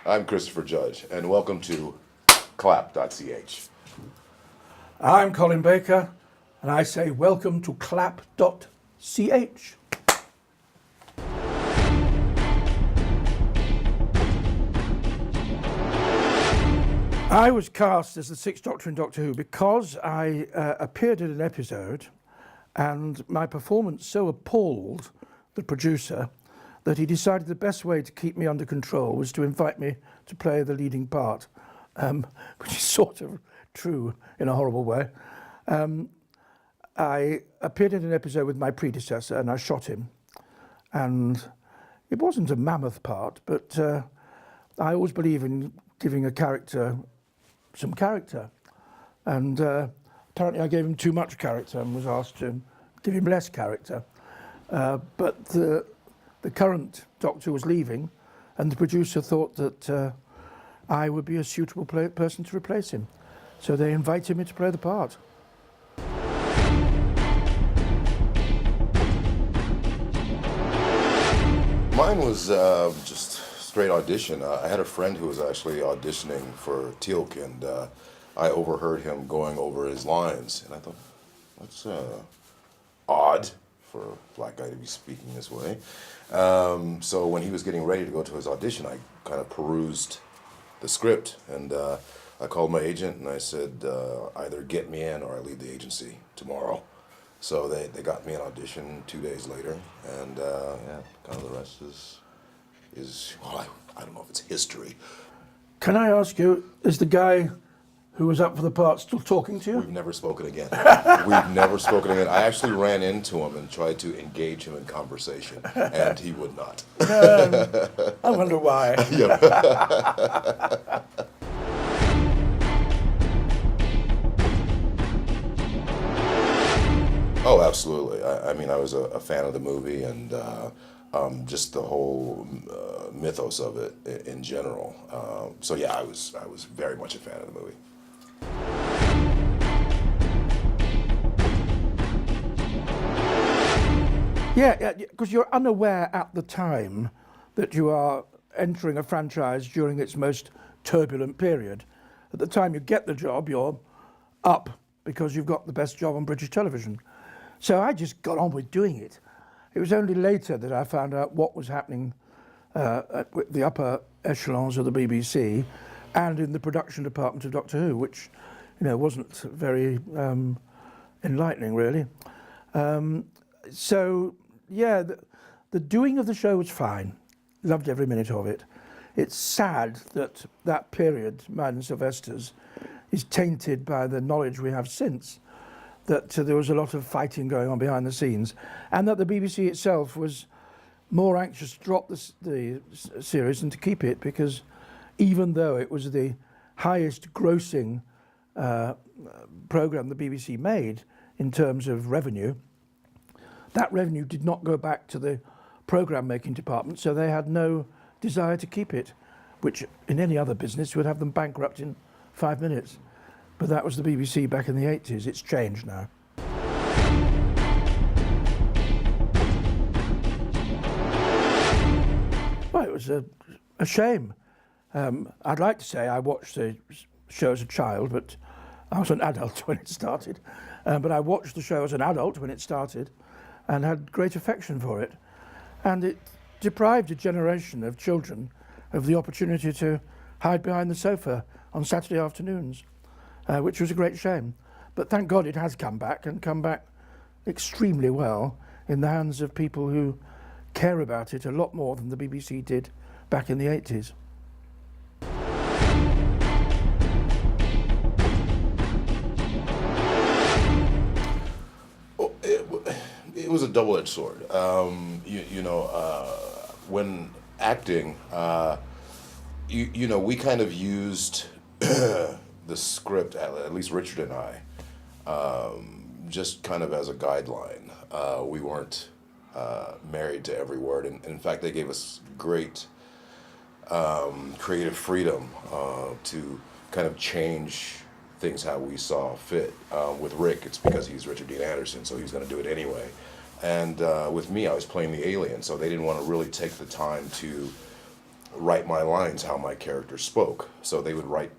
I'm Christopher Judge, and welcome to CLAP.CH. I'm Colin Baker, and I say welcome to CLAP.CH. I was cast as the Sixth Doctor in Doctor Who because I appeared in an episode and my performance so appalled the producer that he decided the best way to keep me under control was to invite me to play the leading part, which is sort of true in a horrible way. I appeared in an episode with my predecessor and I shot him. And it wasn't a mammoth part, but I always believe in giving a character some character. And apparently I gave him too much character and was asked to give him less character. But the current Doctor was leaving and the producer thought that I would be a suitable person to replace him. So they invited me to play the part. Mine was just straight audition. I had a friend who was actually auditioning for Teal'c, and I overheard him going over his lines, and I thought, that's odd for a black guy to be speaking this way. So when he was getting ready to go to his audition, I kind of perused the script, and I called my agent and I said, either get me in or I leave the agency tomorrow. So they got me an audition 2 days later, and yeah, kind of the rest is well, I don't know if it's history. Can I ask you, is the guy who was up for the part still talking to you? We've never spoken again. We've never spoken again. I actually ran into him and tried to engage him in conversation, and he would not. I wonder why. Oh, absolutely. I mean, I was a fan of the movie and just the whole mythos of it in general. So yeah, I was very much a fan of the movie. Yeah, because you're unaware at the time that you are entering a franchise during its most turbulent period. At the time you get the job, you're up because you've got the best job on British television. So I just got on with doing it. It was only later that I found out what was happening at the upper echelons of the BBC and in the production department of Doctor Who, which, you know, wasn't very enlightening, really. So, yeah, the doing of the show was fine. Loved every minute of it. It's sad that that period, mine and Sylvester's, is tainted by the knowledge we have since, that there was a lot of fighting going on behind the scenes, and that the BBC itself was more anxious to drop the series than to keep it, because even though it was the highest grossing programme the BBC made in terms of revenue, that revenue did not go back to the programme making department, so they had no desire to keep it, which in any other business would have them bankrupt in 5 minutes. But that was the BBC back in the 80s. It's changed now. Well, it was a shame. I'd like to say I watched the show as a child, but I was an adult when it started. But I watched the show as an adult when it started and had great affection for it. And it deprived a generation of children of the opportunity to hide behind the sofa on Saturday afternoons. Which was a great shame. But thank God it has come back, and come back extremely well in the hands of people who care about it a lot more than the BBC did back in the 80s. Well, it was a double-edged sword. When acting, you know, we kind of used the script, at least Richard and I, just kind of as a guideline. We weren't married to every word, and in fact they gave us great creative freedom to kind of change things how we saw fit. With Rick, it's because he's Richard Dean Anderson, so he's going to do it anyway. And with me, I was playing the alien, so they didn't want to really take the time to write my lines how my character spoke. So they would write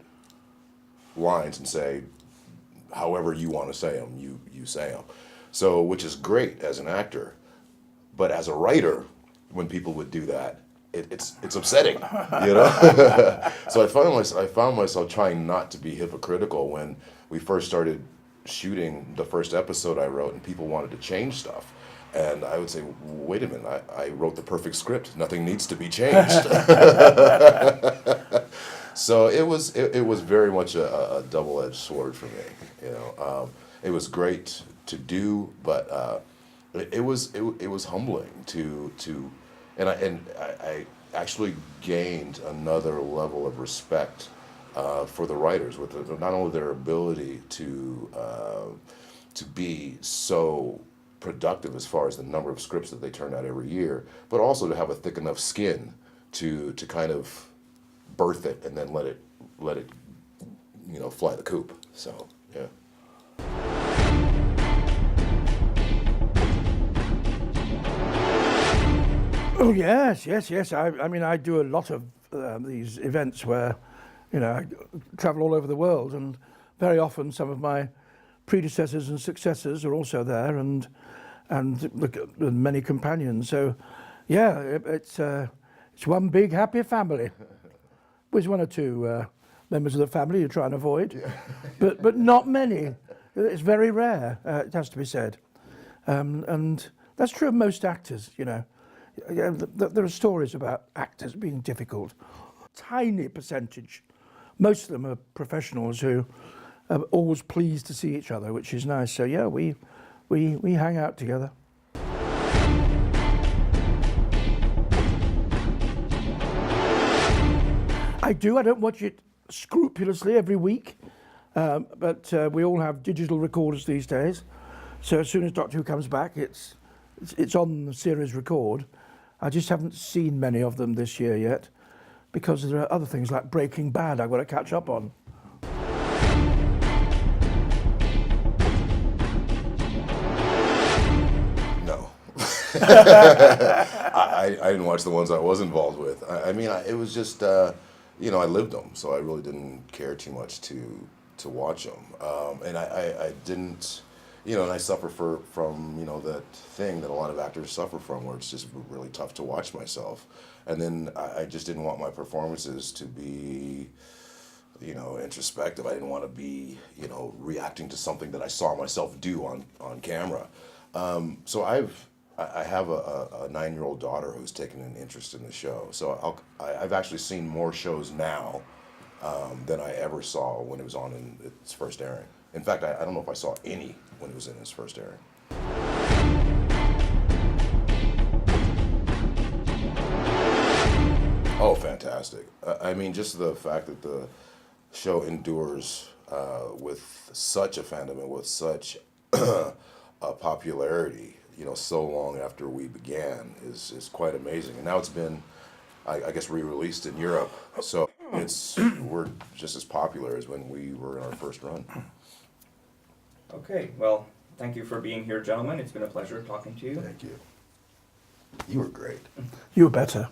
lines and say, however you want to say them, you say them. So, which is great as an actor, but as a writer, when people would do that, it's upsetting, you know. So I found myself trying not to be hypocritical when we first started shooting the first episode I wrote, and people wanted to change stuff. And I would say, wait a minute, I wrote the perfect script. Nothing needs to be changed. So it was very much a double-edged sword for me. You know, it was great to do, but it was humbling to and I actually gained another level of respect for the writers with not only their ability to be so productive as far as the number of scripts that they turn out every year, but also to have a thick enough skin to kind of birth it and then let it fly the coop. So yeah. Oh yes. I mean, I do a lot of these events where, I travel all over the world, and very often some of my predecessors and successors are also there, and many companions. So, yeah, it's one big happy family. There's one or two members of the family you try and avoid, yeah. but not many. It's very rare. It has to be said, and that's true of most actors. There are stories about actors being difficult. Tiny percentage. Most of them are professionals who are always pleased to see each other, which is nice. So yeah, we hang out together. I do. I don't watch it scrupulously every week, but we all have digital recorders these days. So as soon as Doctor Who comes back, it's on the series record. I just haven't seen many of them this year yet, because there are other things like Breaking Bad I've got to catch up on. No. I didn't watch the ones I was involved with. It was just, I lived them, so I really didn't care too much to watch them. And I didn't, and I suffer from that thing that a lot of actors suffer from, where it's just really tough to watch myself. And then I just didn't want my performances to be, introspective. I didn't want to be, reacting to something that I saw myself do on camera. So I have a 9-year-old daughter who's taken an interest in the show. So I've actually seen more shows now than I ever saw when it was on in its first airing. In fact, I don't know if I saw any when it was in its first airing. Oh, fantastic. Just the fact that the show endures with such a fandom and with such a popularity, so long after we began is quite amazing. And now it's been, I guess, re-released in Europe. So we're just as popular as when we were in our first run. Okay, well, thank you for being here, gentlemen. It's been a pleasure talking to you. Thank you. You were great. You were better.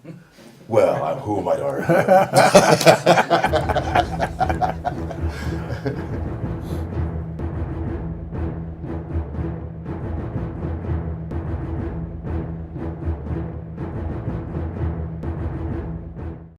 Well, who am I to argue?